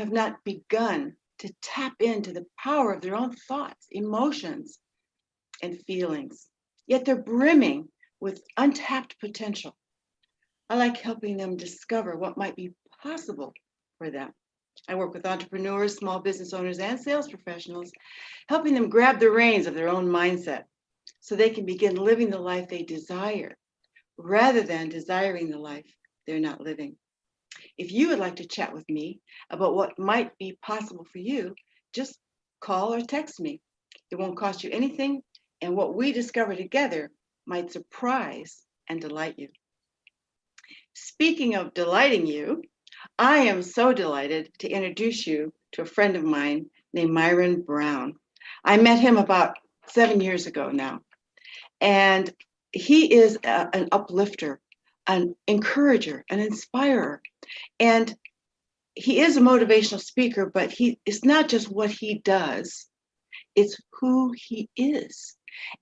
have not begun to tap into the power of their own thoughts, emotions, and feelings. Yet they're brimming with untapped potential. I like helping them discover what might be possible for them. I work with entrepreneurs, small business owners, and sales professionals, helping them grab the reins of their own mindset so they can begin living the life they desire rather than desiring the life they're not living. If you would like to chat with me about what might be possible for you, just call or text me. It won't cost you anything, and what we discover together might surprise and delight you. Speaking of delighting you, I am so delighted to introduce you to a friend of mine named Myron Brown. I met him about 7 years ago now, and he is an uplifter, an encourager, an inspirer, and he is a motivational speaker, but it's not just what he does, it's who he is.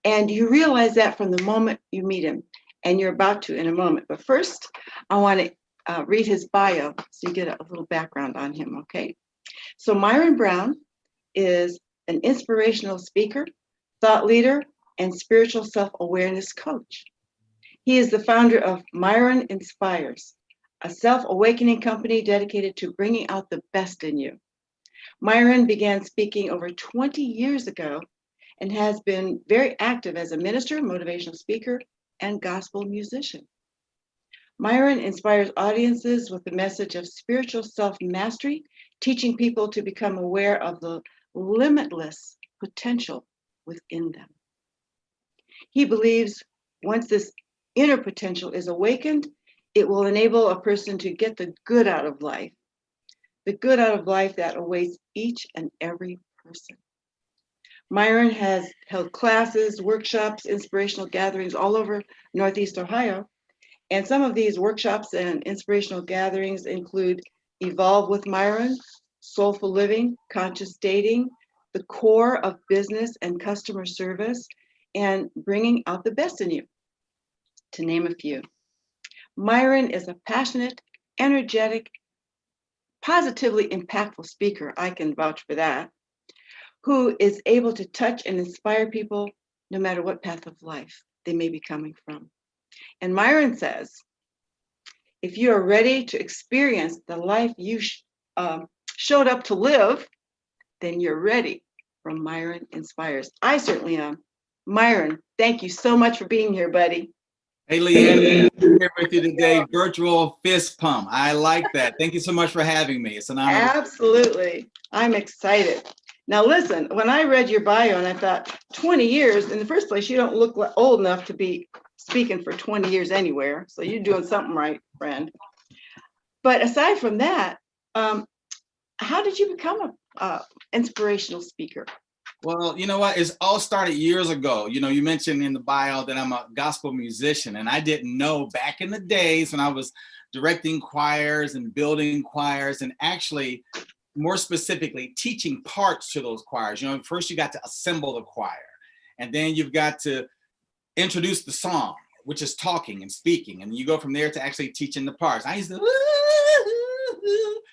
And you realize that from the moment you meet him, and you're about to in a moment. But first, I want to read his bio so you get a little background on him, okay? So Myron Brown is an inspirational speaker, thought leader, and spiritual self-awareness coach. He is the founder of Myron Inspires, a self-awakening company dedicated to bringing out the best in you. Myron began speaking over 20 years ago and has been very active as a minister, motivational speaker, and gospel musician. Myron inspires audiences with the message of spiritual self-mastery, teaching people to become aware of the limitless potential within them. He believes once this inner potential is awakened, it will enable a person to get the good out of life, the good out of life that awaits each and every person. Myron has held classes, workshops, inspirational gatherings all over Northeast Ohio. And some of these workshops and inspirational gatherings include Evolve with Myron, Soulful Living, Conscious Dating, the Core of Business and Customer Service, and Bringing Out the Best in You, to name a few. Myron is a passionate, energetic, positively impactful speaker, I can vouch for that, who is able to touch and inspire people no matter what path of life they may be coming from. And Myron says, if you are ready to experience the life you showed up to live, then you're ready for Myron Inspires. I certainly am. Myron, thank you so much for being here, buddy. Hey, Leanne, I'm here with you today. Virtual fist pump. I like that. Thank you so much for having me. It's an honor. Absolutely. I'm excited. Now, listen, when I read your bio and I thought 20 years, in the first place, you don't look old enough to be speaking for 20 years anywhere. So you're doing something right, friend. But aside from that, how did you become an inspirational speaker? Well, you know what? It's all started years ago. You know, you mentioned in the bio that I'm a gospel musician, and I didn't know back in the days when I was directing choirs and building choirs, and actually, more specifically, teaching parts to those choirs. You know, first you got to assemble the choir, and then you've got to introduce the song, which is talking and speaking, and you go from there to actually teaching the parts. I used to,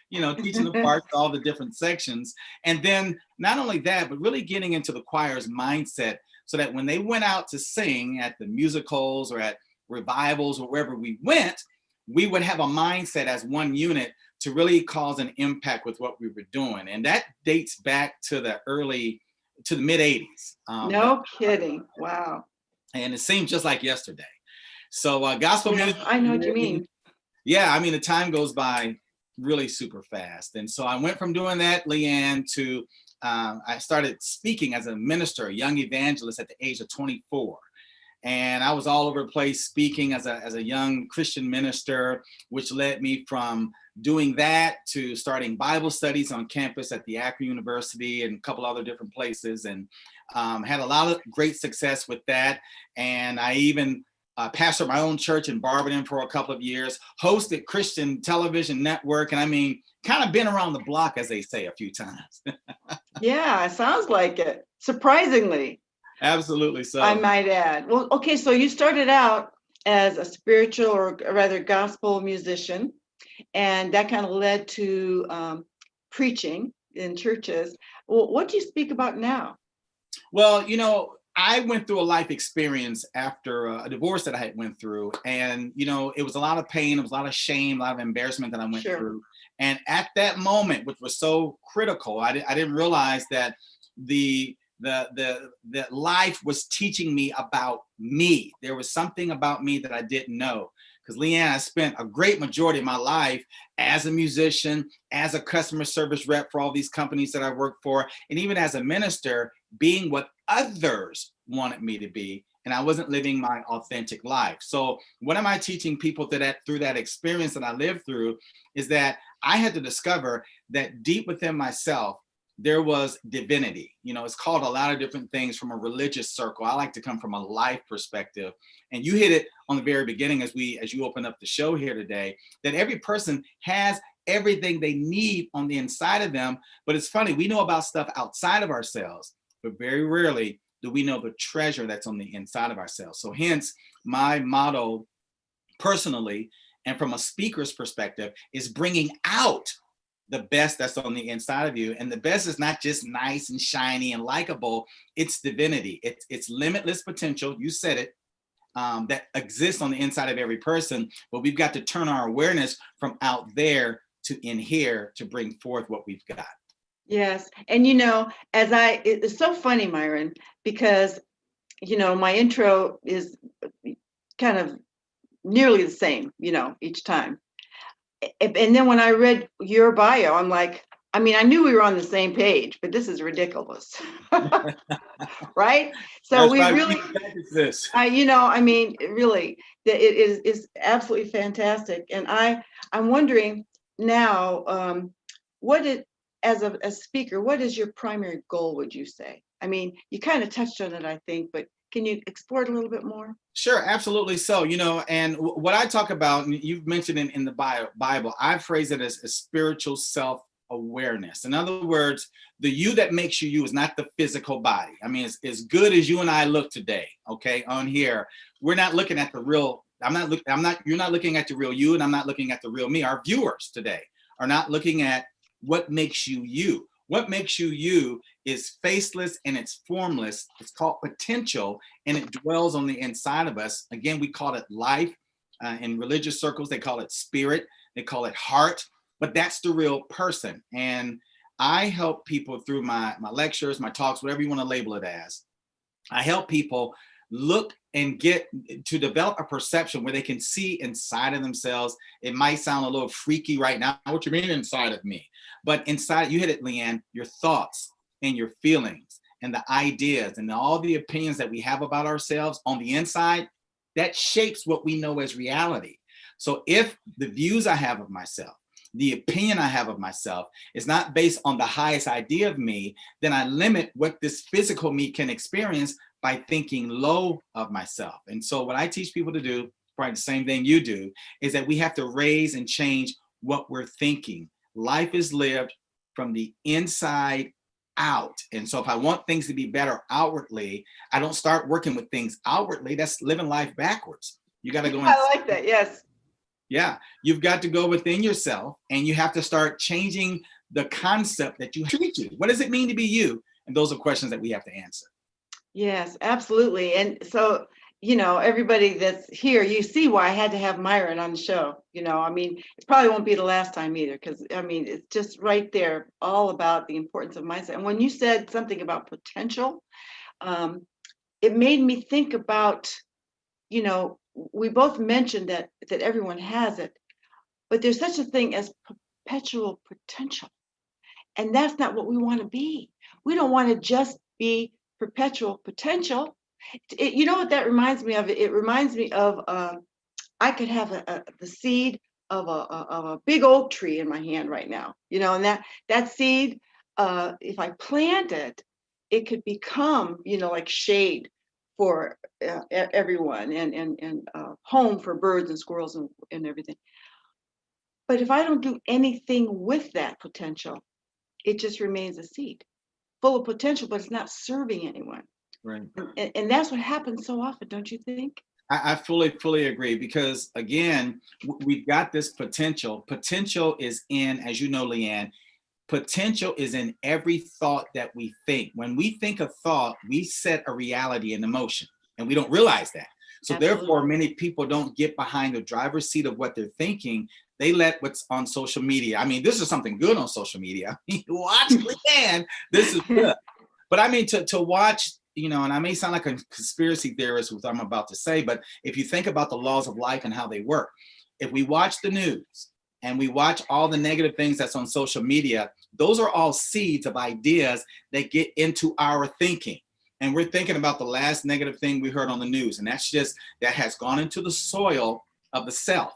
you know, teaching the parts, all the different sections. And then not only that, but really getting into the choir's mindset so that when they went out to sing at the musicals or at revivals or wherever we went, we would have a mindset as one unit to really cause an impact with what we were doing. And that dates back to the mid 80s. No kidding. Wow. And it seems just like yesterday. So gospel music. I know what you mean. Yeah, I mean, the time goes by really super fast. And so I went from doing that, Leanne, to I started speaking as a minister, a young evangelist at the age of 24. And I was all over the place speaking as a young Christian minister, which led me from doing that to starting Bible studies on campus at the Akron University and a couple other different places, and had a lot of great success with that. And I even pastored my own church in Barberton for a couple of years, hosted Christian television network, and I mean, kind of been around the block, as they say, a few times. Yeah, it sounds like it. Surprisingly. Absolutely so. I might add. Well, okay, so you started out as a spiritual or rather gospel musician, and that kind of led to preaching in churches. Well, what do you speak about now? Well, I went through a life experience after a divorce that I had went through, and it was a lot of pain, it was a lot of shame, a lot of embarrassment that I went Sure. through. And at that moment, which was so critical, I didn't realize that the life was teaching me about me. There was something about me that I didn't know. Because Leanne, I spent a great majority of my life as a musician, as a customer service rep for all these companies that I worked for, and even as a minister, being what others wanted me to be. And I wasn't living my authentic life. So what am I teaching people through that experience that I lived through is that I had to discover that deep within myself, there was divinity. It's called a lot of different things from a religious circle. I like to come from a life perspective. And you hit it on the very beginning as you open up the show here today, that every person has everything they need on the inside of them. But it's funny, we know about stuff outside of ourselves, but very rarely do we know the treasure that's on the inside of ourselves. So hence my motto personally, and from a speaker's perspective, is bringing out the best that's on the inside of you. And the best is not just nice and shiny and likable. It's divinity. It's limitless potential. You said it. That exists on the inside of every person, but we've got to turn our awareness from out there to in here to bring forth what we've got. Yes. And it's so funny, Myron, because my intro is kind of nearly the same, each time. And then when I read your bio, I'm like, I knew we were on the same page, but this is ridiculous. Right? So That's we why really, we practice this. really, it is absolutely fantastic. And I'm wondering now, as a speaker, what is your primary goal, would you say? You kind of touched on it, I think, but can you explore it a little bit more? Sure, absolutely. So, and what I talk about, and you've mentioned in the Bible, I phrase it as a spiritual self-awareness. In other words, the you that makes you is not the physical body. As good as you and I look today, okay, on here, we're not looking at the real, you're not looking at the real you, and I'm not looking at the real me. Our viewers today are not looking at what makes you you. What makes you you is faceless and it's formless. It's called potential, and it dwells on the inside of us. Again, we call it life. In religious circles, they call it spirit. They call it heart. But that's the real person. And I help people through my lectures, my talks, whatever you want to label it as. I help people look and get to develop a perception where they can see inside of themselves. It might sound a little freaky right now. What you mean inside of me? But inside, you hit it, Leanne, your thoughts and your feelings and the ideas and all the opinions that we have about ourselves on the inside, that shapes what we know as reality. So if the views I have of myself, the opinion I have of myself is not based on the highest idea of me, then I limit what this physical me can experience by thinking low of myself. And so what I teach people to do, probably the same thing you do, is that we have to raise and change what we're thinking. Life is lived from the inside out. And so if I want things to be better outwardly, I don't start working with things outwardly. That's living life backwards. You got to go in. I like that. Yes. Yeah, you've got to go within yourself, and you have to start changing the concept that you treat you. What does it mean to be you? And those are questions that we have to answer. Yes, absolutely. And so, everybody that's here, you see why I had to have Myron on the show. It probably won't be the last time either, because it's just right there, all about the importance of mindset. And when you said something about potential, it made me think about, we both mentioned that everyone has it, but there's such a thing as perpetual potential. And that's not what we want to be. We don't want to just be perpetual potential. You know what that reminds me of? It reminds me of I could have the seed of a big oak tree in my hand right now. And that seed, if I plant it, it could become, like shade for everyone, and home for birds and squirrels and everything. But if I don't do anything with that potential, it just remains a seed full of potential, but it's not serving anyone. Right. And that's what happens so often, don't you think? I fully agree, because again, we've got this potential. Potential is in, as you know, Leanne, Potential is in every thought that we think. When we think a thought, we set a reality in motion, and we don't realize that. So therefore, Absolutely. many people don't get behind the driver's seat of what they're thinking. They let what's on social media. I mean, this is something good on social media. Watch Leanne. This is good. But I mean, to watch, and I may sound like a conspiracy theorist with what I'm about to say, but if you think about the laws of life and how they work, if we watch the news and we watch all the negative things that's on social media, those are all seeds of ideas that get into our thinking. And we're thinking about the last negative thing we heard on the news. And that has gone into the soil of the self.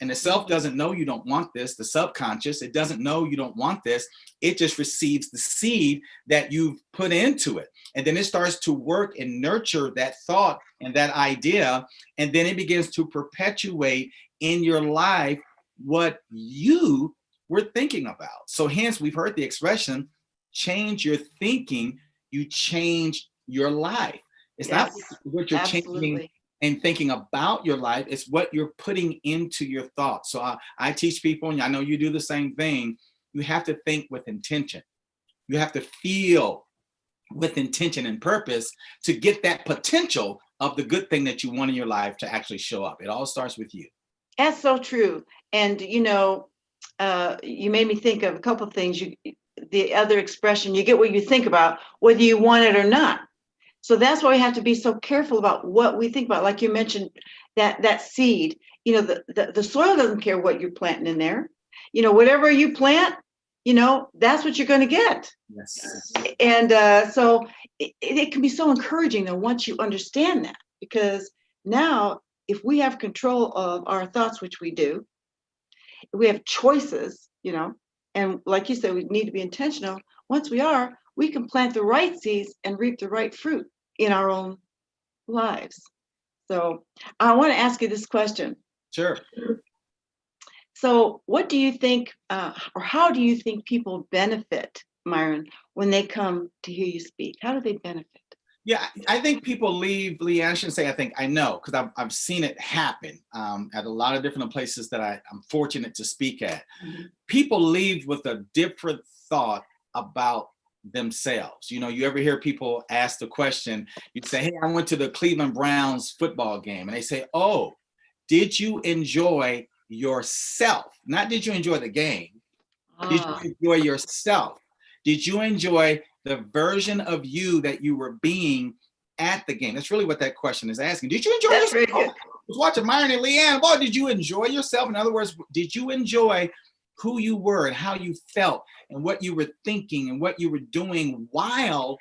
And the self doesn't know you don't want this. The subconscious, it doesn't know you don't want this. It just receives the seed that you've put into it. And then it starts to work and nurture that thought and that idea. And then it begins to perpetuate in your life what you were thinking about. So hence, we've heard the expression, change your thinking, you change your life. It's not Yes, what you're changing absolutely. and thinking about your life, it's what you're putting into your thoughts. So I teach people, and I know you do the same thing, you have to think with intention. You have to feel with intention and purpose to get that potential of the good thing that you want in your life to actually show up. It all starts with you. That's so true. And you made me think of a couple of things. The other expression, you get what you think about, whether you want it or not. So that's why we have to be so careful about what we think about. Like you mentioned, that seed. The soil doesn't care what you're planting in there. Whatever you plant, that's what you're going to get. Yes. And so it can be so encouraging though once you understand that, because now if we have control of our thoughts, which we do, we have choices, and like you said, we need to be intentional. Once we can plant the right seeds and reap the right fruit in our own lives. So I want to ask you this question. Sure. So what do you think, or how do you think people benefit, Myron, when they come to hear you speak? How do they benefit? Yeah, I think people leave, Leanne, I shouldn't say I think, I know, because I've seen it happen at a lot of different places that I'm fortunate to speak at. Mm-hmm. People leave with a different thought about themselves. You ever hear people ask the question, you say, hey, I went to the Cleveland Browns football game, and they say, oh, did you enjoy yourself? Not did you enjoy the game? Did you enjoy yourself? Did you enjoy the version of you that you were being at the game? That's really what that question is asking. Did you enjoy That's yourself? very good. I was watching Myron and Leanne. Boy, did you enjoy yourself? In other words, did you enjoy who you were and how you felt and what you were thinking and what you were doing while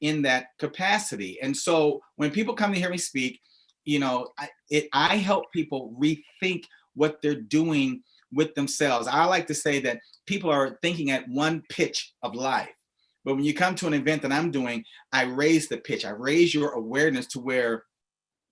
in that capacity? And so when people come to hear me speak, I help people rethink what they're doing with themselves. I like to say that people are thinking at one pitch of life. But when you come to an event that I'm doing, I raise the pitch. I raise your awareness to where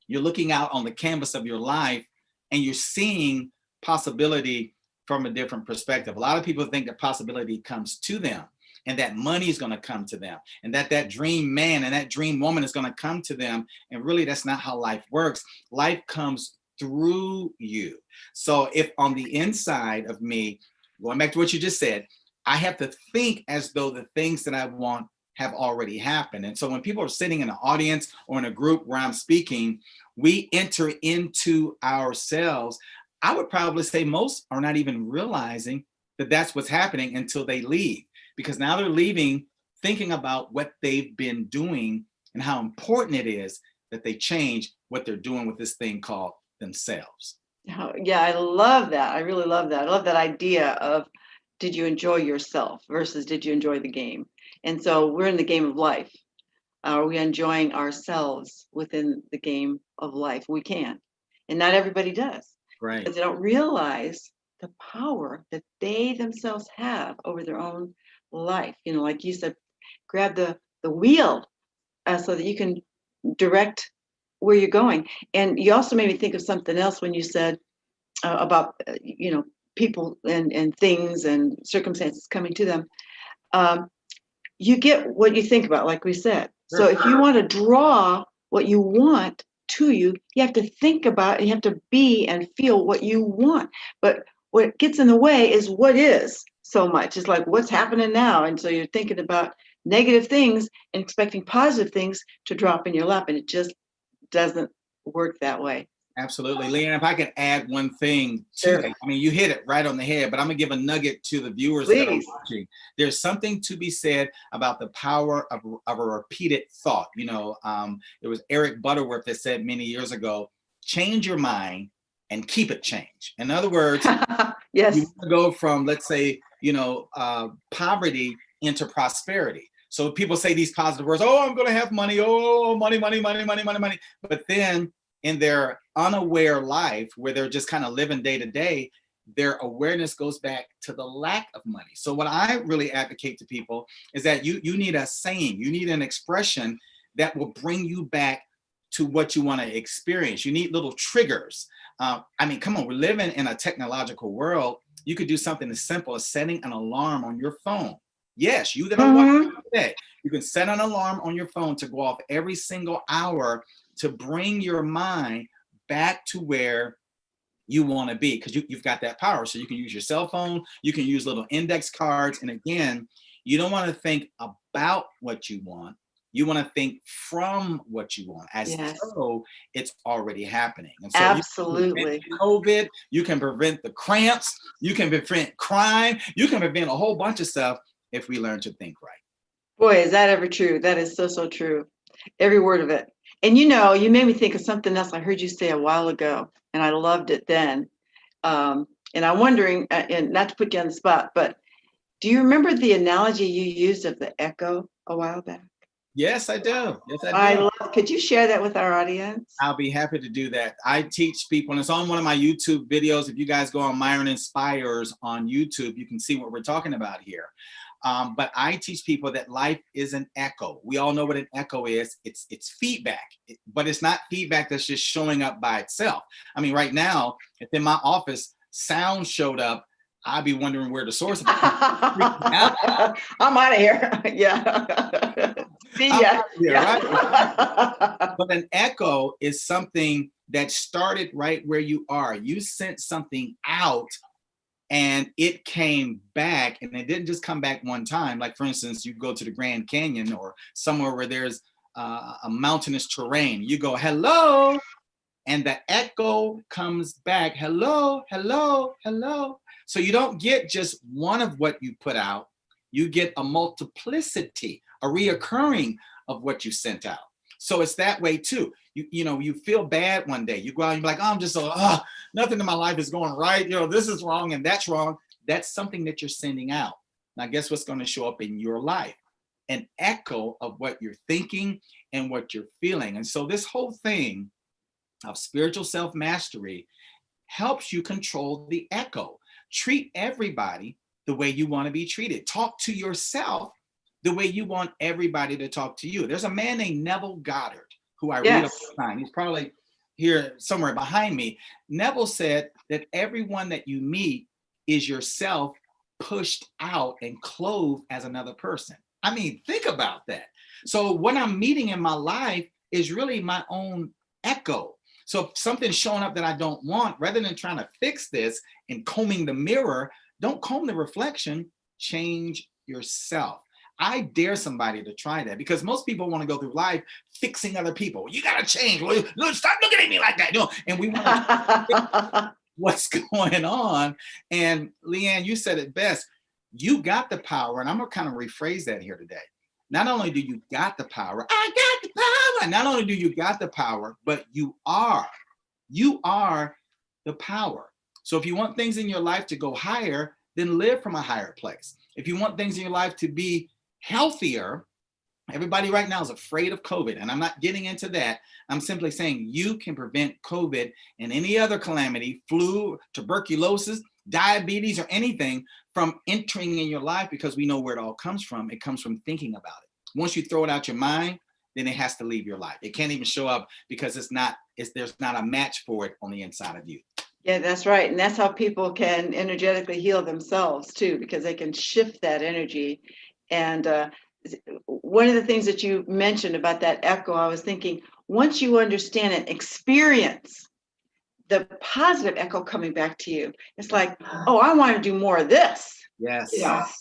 you're looking out on the canvas of your life and you're seeing possibility from a different perspective. A lot of people think that possibility comes to them and that money is going to come to them and that dream man and that dream woman is going to come to them. And really, that's not how life works. Life comes through you. So if on the inside of me, going back to what you just said, I have to think as though the things that I want have already happened. And so when people are sitting in an audience or in a group where I'm speaking, we enter into ourselves. I would probably say most are not even realizing that that's what's happening until they leave, because now they're leaving thinking about what they've been doing and how important it is that they change what they're doing with this thing called themselves. Oh, yeah, I love that. I really love that. I love that idea of did you enjoy yourself versus did you enjoy the game? And so we're in the game of life. Are we enjoying ourselves within the game of life? We can. And not everybody does. Right. Because they don't realize the power that they themselves have over their own life. Like you said, grab the wheel so that you can direct where you're going. And you also made me think of something else when you said about, people and things and circumstances coming to them. You get what you think about, like we said. So if you want to draw what you want to you, you have to think about, you have to be and feel what you want. But what gets in the way is what is. so much. It's like, what's happening now? And so you're thinking about negative things and expecting positive things to drop in your lap, and it just doesn't work that way. Absolutely. Leanne, if I could add one thing to Sure. that, I mean, you hit it right on the head, but I'm going to give a nugget to the viewers that are Please. watching. There's something to be said about the power of a repeated thought. It was Eric Butterworth that said many years ago, change your mind and keep it changed. In other words, Yes. you want to go from, let's say, poverty into prosperity. So people say these positive words, oh, I'm going to have money. Oh, money, money, money, money, money, money. But then in their unaware life, where they're just kind of living day to day, their awareness goes back to the lack of money. So what I really advocate to people is that you need a saying, you need an expression that will bring you back to what you want to experience. You need little triggers. Come on, we're living in a technological world. You could do something as simple as setting an alarm on your phone. Yes, you that are watching today, you can set an alarm on your phone to go off every single hour to bring your mind back to where you want to be, because you've got that power. So you can use your cell phone, you can use little index cards. And again, you don't want to think about what you want. You want to think from what you want, as though it's already happening. And so absolutely, you can prevent COVID, you can prevent the cramps, you can prevent crime, you can prevent a whole bunch of stuff if we learn to think right. Boy, is that ever true? That is so, so true. Every word of it. And you made me think of something else I heard you say a while ago, and I loved it then. And I'm wondering, and not to put you on the spot, but do you remember the analogy you used of the echo a while back? Yes, I do. Yes, I do. Could you share that with our audience? I'll be happy to do that. I teach people, and it's on one of my YouTube videos. If you guys go on Myron Inspires on YouTube, you can see what we're talking about here. But I teach people that life is an echo. We all know what an echo is. It's feedback, but it's not feedback that's just showing up by itself. I mean, right now, if in my office sound showed up, I'd be wondering where the source of it. I'm out of here. Yeah. See ya. Yeah. Right? But an echo is something that started right where you are. You sent something out and it came back, and it didn't just come back one time. Like, for instance, you go to the Grand Canyon or somewhere where there's a mountainous terrain. You go, hello, and the echo comes back, hello, hello, hello. So you don't get just one of what you put out. You get a multiplicity, a reoccurring of what you sent out. So it's that way too. You feel bad one day. You go out and you're like, oh, I'm just nothing in my life is going right. This is wrong and that's wrong. That's something that you're sending out. Now, guess what's going to show up in your life? An echo of what you're thinking and what you're feeling. And so this whole thing of spiritual self-mastery helps you control the echo. Treat everybody the way you want to be treated. Talk to yourself the way you want everybody to talk to you. There's a man named Neville Goddard who I read all the time. He's probably here somewhere behind me. Neville said that everyone that you meet is yourself pushed out and clothed as another person. I mean, think about that. So what I'm meeting in my life is really my own echo. So if something's showing up that I don't want, rather than trying to fix this and combing the mirror, don't comb the reflection, change yourself. I dare somebody to try that, because most people want to go through life fixing other people. You got to change. Stop looking at me like that. And we want to what's going on. And Leanne, you said it best. You got the power. And I'm going to kind of rephrase that here today. Not only do you got the power, I got the power. Not only do you got the power, but you are the power. So if you want things in your life to go higher, then live from a higher place. If you want things in your life to be healthier, everybody right now is afraid of COVID, and I'm not getting into that. I'm simply saying you can prevent COVID and any other calamity, flu, tuberculosis, diabetes, or anything from entering in your life, because we know where it all comes from. It comes from thinking about it. Once you throw it out your mind, then it has to leave your life. It can't even show up because there's not a match for it on the inside of you. Yeah, that's right. And that's how people can energetically heal themselves too, because they can shift that energy. And one of the things that you mentioned about that echo, I was thinking, once you understand and experience the positive echo coming back to you, it's like, oh, I want to do more of this. Yes.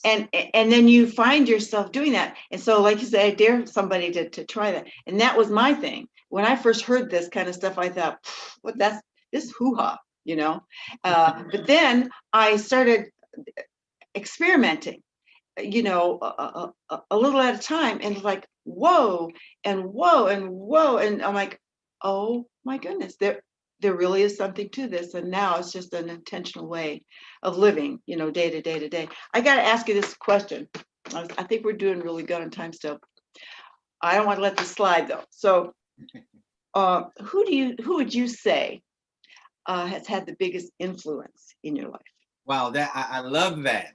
And then you find yourself doing that. And so, like you said, I dare somebody to try that. And that was my thing. When I first heard this kind of stuff, I thought, what, that's this hoo-ha, you know. But then I started experimenting, you know, a little at a time, and like, whoa, and whoa, and whoa, and I'm like, oh my goodness, there really is something to this, and now it's just an intentional way of living, you know, day to day to day. I got to ask you this question. I think we're doing really good on time still. I don't want to let this slide though. So, who would you say has had the biggest influence in your life? Wow, that I love that,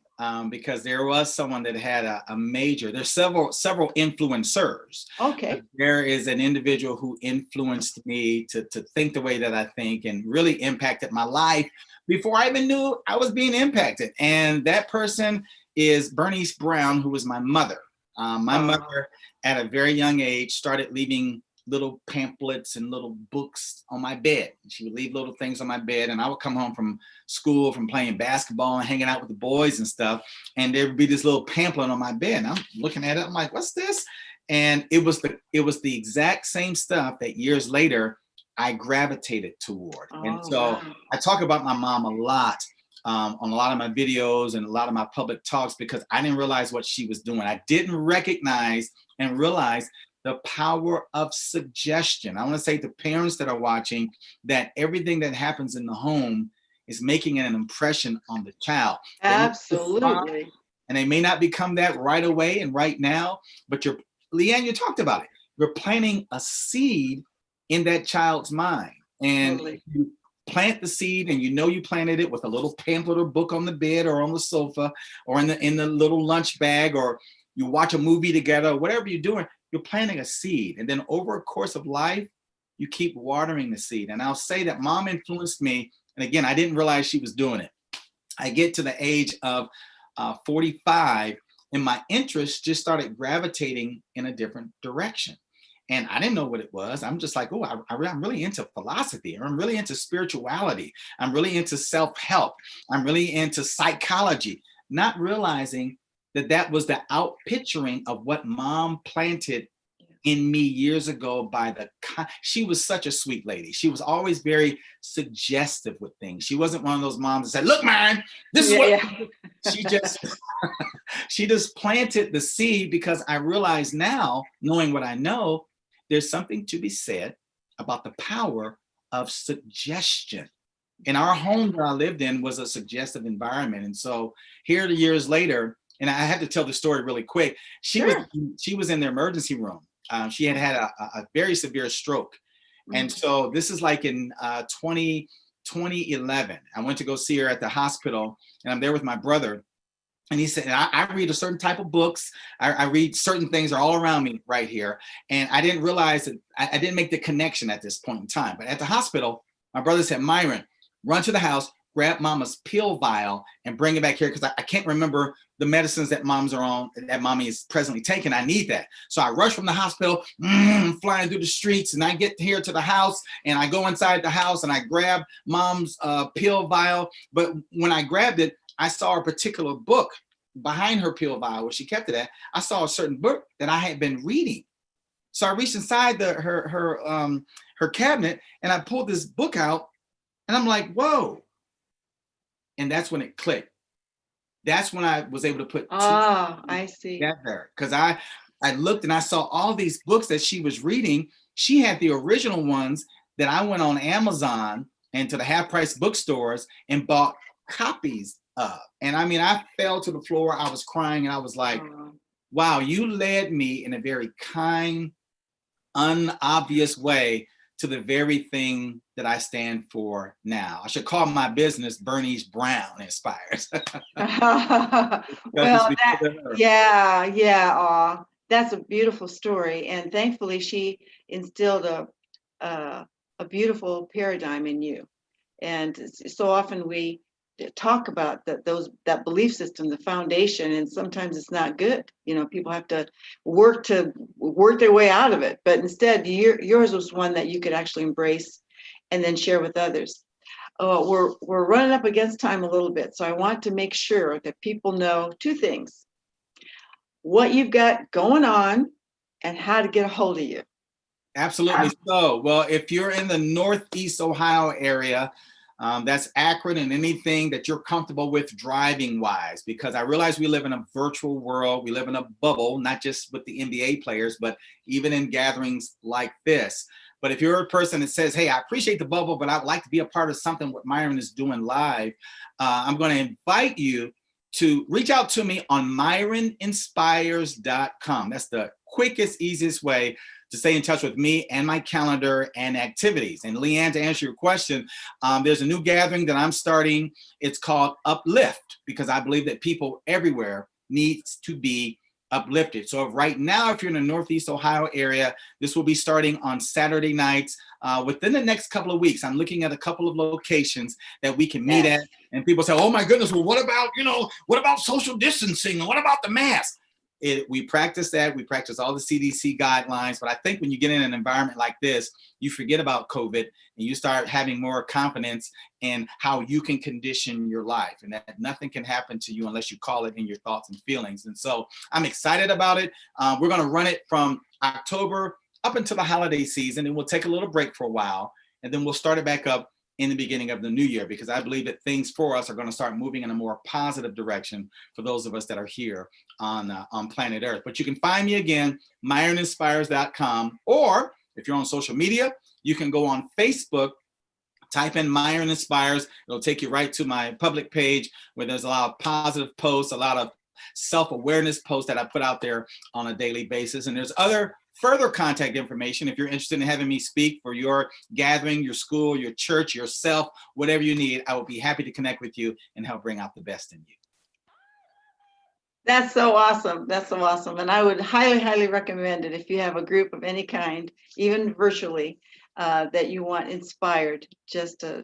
because there was someone that had a major. There's several influencers. Okay. There is an individual who influenced me to think the way that I think and really impacted my life before I even knew I was being impacted. And that person is Bernice Brown, who was my mother. My mother, at a very young age, started leaving little pamphlets and little books on my bed. She would leave little things on my bed, and I would come home from school, from playing basketball and hanging out with the boys and stuff, and there would be this little pamphlet on my bed. And I'm looking at it, I'm like, what's this? And it was the exact same stuff that years later I gravitated toward. And so Wow. I talk about my mom a lot, on a lot of my videos and a lot of my public talks, because I didn't realize what she was doing. I didn't recognize and realize the power of suggestion. I want to say to parents that are watching that everything that happens in the home is making an impression on the child. Absolutely. And they may not become that right away and right now, but Leanne, you talked about it. You're planting a seed in that child's mind. And Totally. you plant the seed, and you know you planted it with a little pamphlet or book on the bed or on the sofa or in the little lunch bag, or you watch a movie together, whatever you're doing, you're planting a seed. And then over a course of life, you keep watering the seed. And I'll say that mom influenced me. And again, I didn't realize she was doing it. I get to the age of 45, and my interests just started gravitating in a different direction. And I didn't know what it was. I'm just like, oh, I'm really into philosophy. I'm really into spirituality. I'm really into self-help. I'm really into psychology, not realizing that was the outpicturing of what mom planted in me years ago. She was such a sweet lady. She was always very suggestive with things. She wasn't one of those moms that said, look, man, this is what. Yeah. She just she just planted the seed, because I realize now, knowing what I know, there's something to be said about the power of suggestion. And our home that I lived in was a suggestive environment. And so here, the years later, and I have to tell the story really quick. She was in the emergency room. She had a very severe stroke. And so this is like in 2011. I went to go see her at the hospital, and I'm there with my brother. And he said, I read a certain type of books. I read certain things are all around me right here. And I didn't realize that I didn't make the connection at this point in time. But at the hospital, my brother said, Myron, run to the house, grab mama's pill vial and bring it back here, because I can't remember the medicines that that mommy is presently taking. I need that. So I rush from the hospital, flying through the streets, and I get here to the house, and I go inside the house and I grab mom's pill vial. But when I grabbed it, I saw a particular book behind her pill vial where she kept it at. I saw a certain book that I had been reading. So I reached inside her cabinet, and I pulled this book out, and I'm like, whoa. And that's when it clicked. That's when I was able to put I see. together, because I looked and I saw all these books that she was reading. She had the original ones that I went on Amazon and to the half-price bookstores and bought copies of. And I mean, I fell to the floor. I was crying, and I was like, wow, you led me in a very kind, unobvious way to the very thing that I stand for now. I should call my business Bernice Brown Inspires. Well, that's a beautiful story, and thankfully she instilled a beautiful paradigm in you. And so often we talk about that belief system, the foundation, and sometimes it's not good. You know, people have to work their way out of it. But instead, yours was one that you could actually embrace and then share with others. we're running up against time a little bit, so I want to make sure that people know two things: what you've got going on and how to get a hold of you. Absolutely. So, well, if you're in the Northeast Ohio area, that's Akron and anything that you're comfortable with driving wise, because I realize we live in a virtual world. We live in a bubble, not just with the NBA players, but even in gatherings like this. But if you're a person that says, hey, I appreciate the bubble, but I would like to be a part of something what Myron is doing live, I'm going to invite you to reach out to me on myroninspires.com. That's the quickest, easiest way to stay in touch with me and my calendar and activities. And Leanne, to answer your question, there's a new gathering that I'm starting. It's called Uplift, because I believe that people everywhere needs to be uplifted. So right now, if you're in the Northeast Ohio area, this will be starting on Saturday nights. Within the next couple of weeks, I'm looking at a couple of locations that we can meet at. And people say, oh my goodness, well, what about social distancing? And what about the mask? We practice that. We practice all the CDC guidelines. But I think when you get in an environment like this, you forget about COVID and you start having more confidence in how you can condition your life, and that nothing can happen to you unless you call it in your thoughts and feelings. And so I'm excited about it. We're going to run it from October up until the holiday season, and we'll take a little break for a while, and then we'll start it back up in the beginning of the new year, because I believe that things for us are going to start moving in a more positive direction for those of us that are here on planet Earth. But you can find me again, myroninspires.com, or if you're on social media, you can go on Facebook, type in Myron Inspires. It'll take you right to my public page where there's a lot of positive posts, a lot of self-awareness posts that I put out there on a daily basis. And there's other further contact information if you're interested in having me speak for your gathering, your school, your church, yourself, whatever you need. I will be happy to connect with you and help bring out the best in you. That's so awesome. That's so awesome. And I would highly, highly recommend it if you have a group of any kind, even virtually, that you want inspired, just to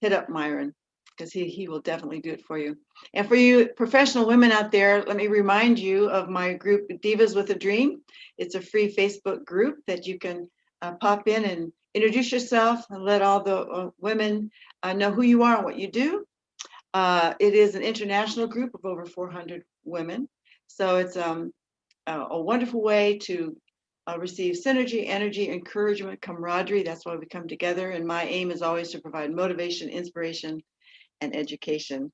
hit up Myron, because he will definitely do it for you. And for you professional women out there, let me remind you of my group, Divas with a Dream. It's a free Facebook group that you can pop in and introduce yourself and let all the women know who you are and what you do. It is an international group of over 400 women. So it's a wonderful way to receive synergy, energy, encouragement, camaraderie. That's why we come together. And my aim is always to provide motivation, inspiration, and education.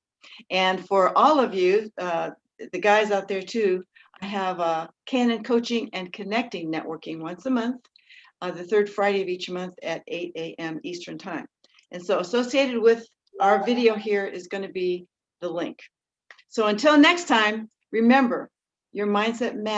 And for all of you, the guys out there too, I have Canon Coaching and Connecting Networking once a month, the third Friday of each month at 8 a.m. Eastern Time. And so associated with our video here is going to be the link. So until next time, remember, your mindset matters.